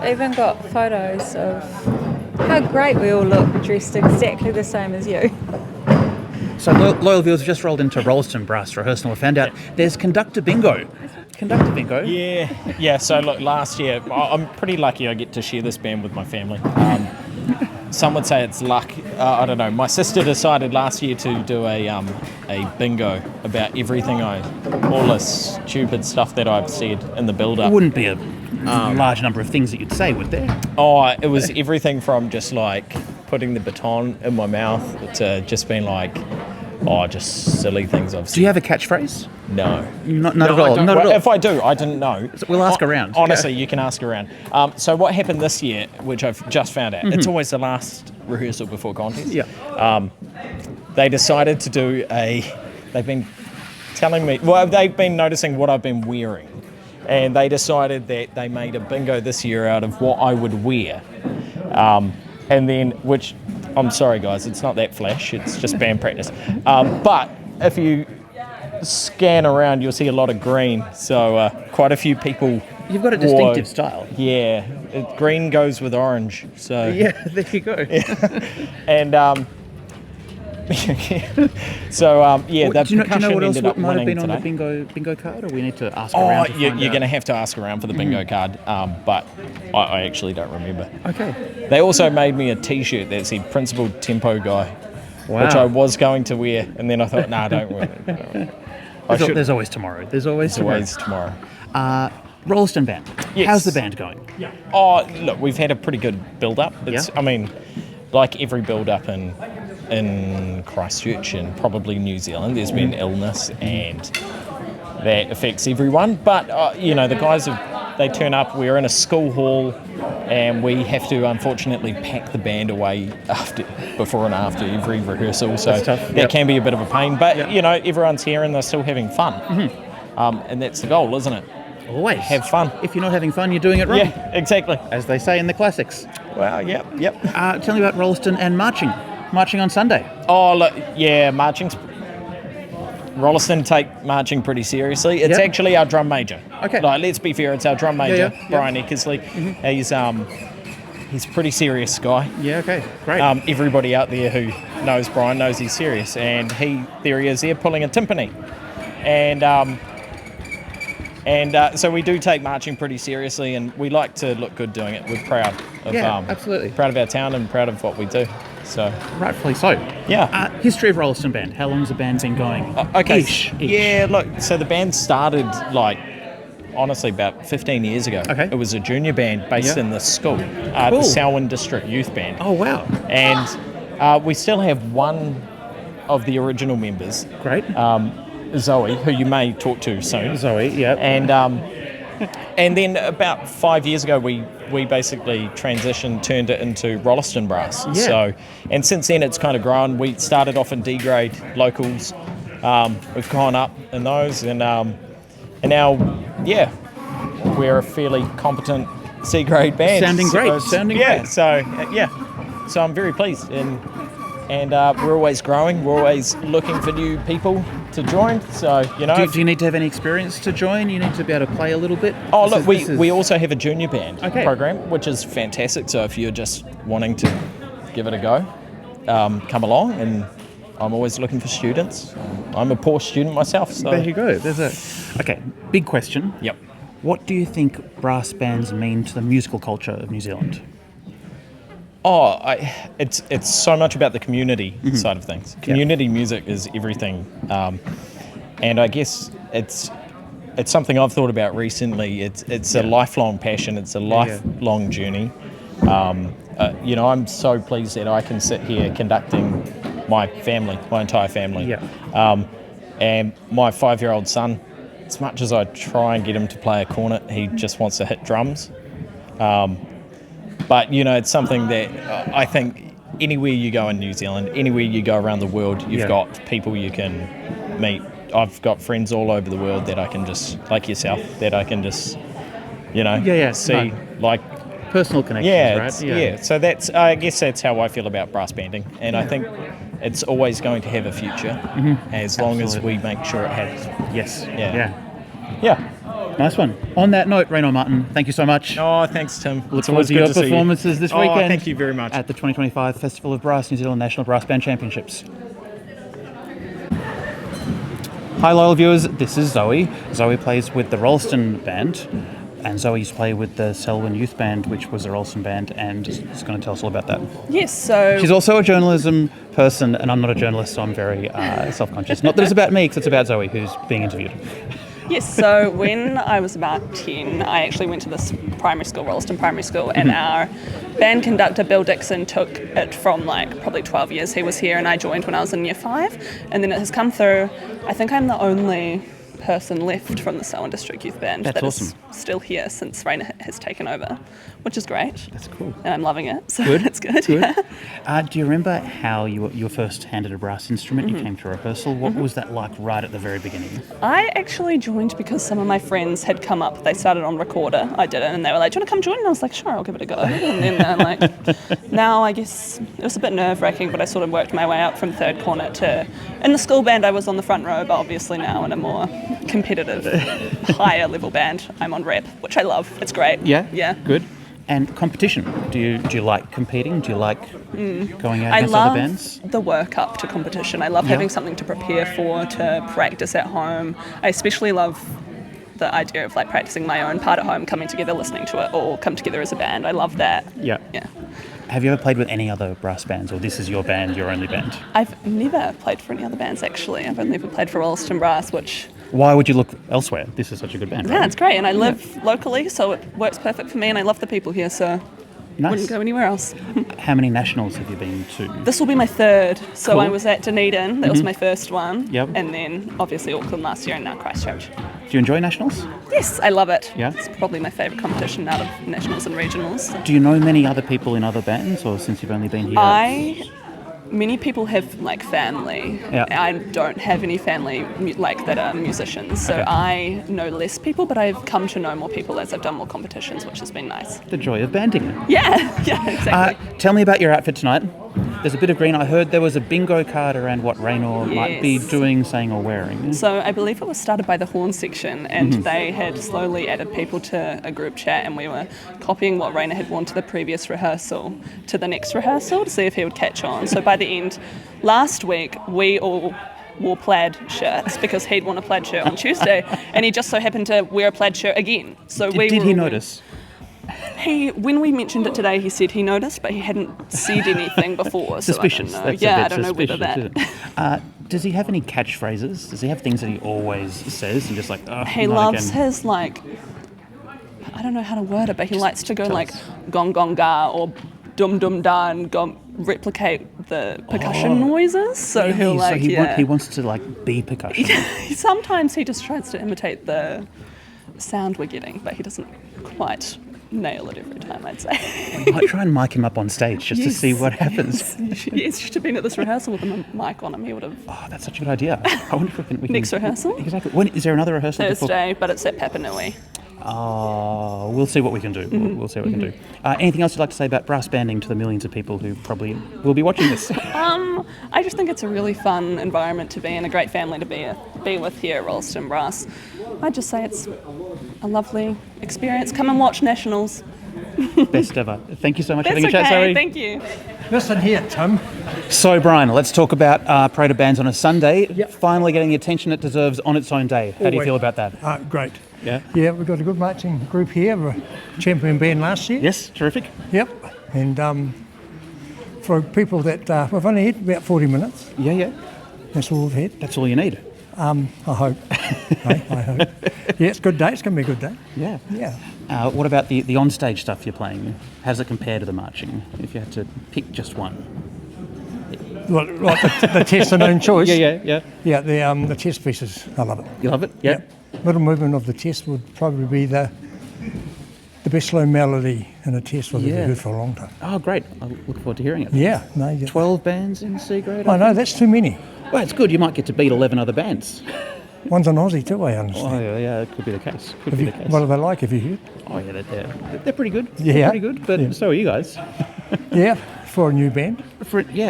even got photos of how great we all look dressed exactly the same as you. So loyal viewers have just rolled into Rolleston Brass rehearsal and found out there's conductor bingo. Conductor bingo? Yeah. So look, last year, I'm pretty lucky I get to share this band with my family. Some would say it's luck. I don't know. My sister decided last year to do a bingo about everything all the stupid stuff that I've said in the build-up. Wouldn't be a large number of things that you'd say, would there? Oh, it was everything from just like putting the baton in my mouth to just being like, just silly things I've said. Do you have a catchphrase? No. Not at all. Not at all. If I do, I didn't know. So we'll ask around. Honestly, you can ask around. So what happened this year, which I've just found out, it's always the last rehearsal before contest. Yeah. They decided to do they've been telling me, they've been noticing what I've been wearing. And they decided that they made a bingo this year out of what I would wear. And then, which, I'm sorry guys, it's not that flash, it's just band practice. But if you scan around, you'll see a lot of green. So quite a few people. You've got a distinctive style. Yeah, green goes with orange. So yeah, there you go. And so the do you percussion know what else ended up might have winning been on today. the bingo card, or we need to ask around? You're going to have to ask around for the bingo card, but I actually don't remember. Okay. They also made me a T-shirt that said "Principal Tempo Guy," Wow. which I was going to wear, and then I thought, don't wear it. There's always tomorrow. There's always tomorrow. Rolleston Band. Yes. How's the band going? Yeah. Look, we've had a pretty good build-up. I mean, like every build-up in Christchurch and probably New Zealand, there's been illness and that affects everyone. But, the guys, they turn up, we're in a school hall and we have to unfortunately pack the band away before and after every rehearsal. So that can be a bit of a pain. But, everyone's here and they're still having fun. And that's the goal, isn't it? Always. Have fun. If you're not having fun, you're doing it wrong. Yeah, exactly. As they say in the classics. Well, yep. Tell me about Rolleston and marching. Marching on Sunday. Oh, look, yeah, marching's... Rolleston take marching pretty seriously. It's actually our drum major. Okay. Like, let's be fair, it's our drum major, Yeah. Brian Eckersley. He's a pretty serious guy. Yeah, okay, great. Everybody out there who knows Brian knows he's serious. And there he is there pulling a timpani. And so we do take marching pretty seriously, and we like to look good doing it. We're proud of absolutely. Proud of our town and proud of what we do. So rightfully so. Yeah. History of Rolleston Band. How long has the band been going? Okay. Ish. Yeah. Look. So the band started honestly about 15 years ago. Okay. It was a junior band based in the school, the Selwyn District Youth Band. Oh wow. And we still have one of the original members. Great. Zoe, who you may talk to soon. Zoe, yeah. And then about 5 years ago, we basically turned it into Rolleston Brass. Yeah. So, and since then it's kind of grown. We started off in D grade locals. We've gone up in those, and now, we're a fairly competent C grade band. Sounding great. Great. So I'm very pleased, and we're always growing. We're always looking for new people to join. So, Do you need to have any experience to join? You need to be able to play a little bit? Oh, look, we also have a junior band program, which is fantastic. So if you're just wanting to give it a go, come along. And I'm always looking for students. I'm a poor student myself. So. There you go. Okay, big question. Yep. What do you think brass bands mean to the musical culture of New Zealand? Oh, it's so much about the community side of things. Community music is everything, and I guess it's something I've thought about recently. It's a lifelong passion. It's a lifelong journey. I'm so pleased that I can sit here conducting my entire family. Yeah. And my 5-year-old son, as much as I try and get him to play a cornet, he just wants to hit drums. But, it's something that I think anywhere you go in New Zealand, anywhere you go around the world, you've got people you can meet. I've got friends all over the world that I can just, like yourself, that I can just, see. Like personal connections, right? Yeah. So I guess that's how I feel about brass banding. And I think it's always going to have a future as long as we make sure it has. Yes. Yeah. Nice one. On that note, Raynor Martin, thank you so much. Oh, thanks, Tim. Look It's forward always to good your to see you. performances this weekend. Thank you very much. At the 2025 Festival of Brass New Zealand National Brass Band Championships. Hi loyal viewers, this is Zoe. Zoe plays with the Rolleston Band, and Zoe used to play with the Selwyn Youth Band, which was a Rolleston band, and is going to tell us all about that. Yes, so... She's also a journalism person, and I'm not a journalist, so I'm very self-conscious. Not that it's about me, because it's about Zoe, who's being interviewed. Yes, so when I was about 10, I actually went to this primary school, Rolleston Primary School, and our band conductor, Bill Dixon, took it from like probably 12 years he was here, and I joined when I was in year 5, and then it has come through. I think I'm the only person left from the Selwyn District Youth Band That's that is awesome. still here since Raynor has taken over, which is great. That's cool. And I'm loving it, so Good. it's good. Good. Yeah. Do you remember how you were first handed a brass instrument? You came to rehearsal. What was that like right at the very beginning? I actually joined because some of my friends had come up. They started on recorder. I didn't, and they were like, "Do you want to come join?" And I was like, "Sure, I'll give it a go." And then now I guess it was a bit nerve-wracking, but I sort of worked my way up from third cornet to. In the school band, I was on the front row, but obviously now in a more competitive, higher level band, I'm on rep, which I love. It's great. Yeah. Yeah. Good. And competition. Do you like competing? Do you like going out I against love other bands? the work up to competition. I love having something to prepare for, to practice at home. I especially love the idea of like practicing my own part at home, coming together, listening to it, or come together as a band. I love that. Yeah. Yeah. Have you ever played with any other brass bands, or this is your band, your only band? I've never played for any other bands actually. I've only ever played for Rolleston Brass, which Why would you look elsewhere? This is such a good band, right? yeah, it's great. And I live locally, so it works perfect for me. And I love the people here, so Nice. wouldn't go anywhere else. How many nationals have you been to? This will be my third. So Cool. I was at Dunedin. That was my first one. Yep. And then obviously Auckland last year, and now Christchurch. Do you enjoy nationals? Yes, I love it. Yeah? It's probably my favourite competition out of nationals and regionals. Do you know many other people in other bands, or since you've only been here? Many people have like family. Yeah. I don't have any family like that are musicians, so Okay. I know less people, but I've come to know more people as I've done more competitions, which has been nice. The joy of banding. Yeah, yeah, exactly. Tell me about your outfit tonight. There's a bit of green. I heard there was a bingo card around what Raynor might be Yes. doing, saying, or wearing. So I believe it was started by the horn section, and they had slowly added people to a group chat, and we were copying what Raynor had worn to the previous rehearsal to the next rehearsal to see if he would catch on. So by the end, last week we all wore plaid shirts because he'd worn a plaid shirt on Tuesday, and he just so happened to wear a plaid shirt again. So Did he were- notice? When we mentioned it today, he said he noticed, but he hadn't said anything before. Suspicious. So I don't know. That's Yeah, a bit I don't know whether suspicious, that. isn't it? Does he have any catchphrases? Does he have things that he always says and just like, oh, He not loves again? his like, I don't know how to word it, but he likes to go like gong gong ga or dum dum da and replicate the percussion noises. So he'll Really? like, so yeah. he wants to like be percussion. Sometimes he just tries to imitate the sound we're getting, but he doesn't quite nail it every time, I'd say. We might try and mic him up on stage just to see Yes. what happens. Yes, you should have been at this rehearsal with a mic on him. He would have. Oh, that's such a good idea. I wonder if we can... Next rehearsal? Exactly. When, is there another rehearsal? before- Thursday, but it's at Papanui. Oh, we'll see what we can do. We'll see what we can do. Anything else you'd like to say about brass banding to the millions of people who probably will be watching this? I just think it's a really fun environment to be in, a great family to be with here at Rolleston Brass. I'd just say it's a lovely experience. Come and watch Nationals. Best ever. Thank you so much for That's having a chat, okay, Zoe. thank you. Listen here, Tim. So, Brian, let's talk about Parade of Bands on a Sunday. Yep. Finally getting the attention it deserves on its own day. How do you Always. feel about that? Great. Yeah? Yeah, we've got a good marching group here. We're a champion band last year. Yes, terrific. Yep. And for people that we've only had about 40 minutes. Yeah, yeah. That's all we've had. That's all you need. I hope. I hope. Yeah, it's a good day. It's going to be a good day. Yeah. Yeah. What about the on-stage stuff you're playing? How does it compare to the marching, if you had to pick just one? Like the test and own choice. Yeah. Yeah, the test pieces. I love it. You love it? Yeah. Yep. Middle movement of the test would probably be the best slow melody in a test we've ever heard for a long time. Oh, great. I look forward to hearing it. Yeah. No, yeah. 12 bands in C grade? I know, that's too many. Well, it's good. You might get to beat 11 other bands. One's an Aussie too, I understand. Oh, yeah, it could be the case. What are they like, have you heard? Oh, yeah, they're pretty good. Yeah. They're pretty good, but so are you guys. Yeah, for a new band.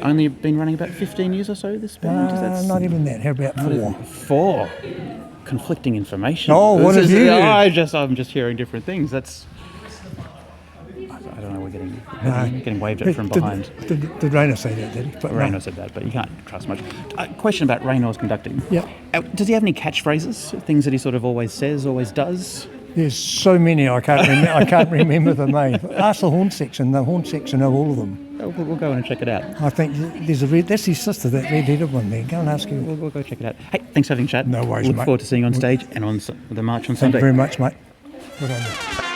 Only been running about 15 years or so, this band? Not even that. How about four? 4. conflicting information. Oh, what This have is- you? I'm just hearing different things. That's. I don't know. We're getting waved at from behind. Did Raynor say that, did he? But no. Raynor said that, but you can't trust much. Question about Raynor's conducting. Yeah. Does he have any catchphrases? Things that he sort of always says, always does? There's so many I can't remember them, mate. Ask the horn section. The horn section know all of them. We'll go in and check it out. I think there's that's his sister, that red-headed one there. Go and ask her. We'll go check it out. Hey, thanks for having a chat. No worries, Look mate. forward to seeing you on stage and on the march on Thank Sunday. you very much, mate. Good on you.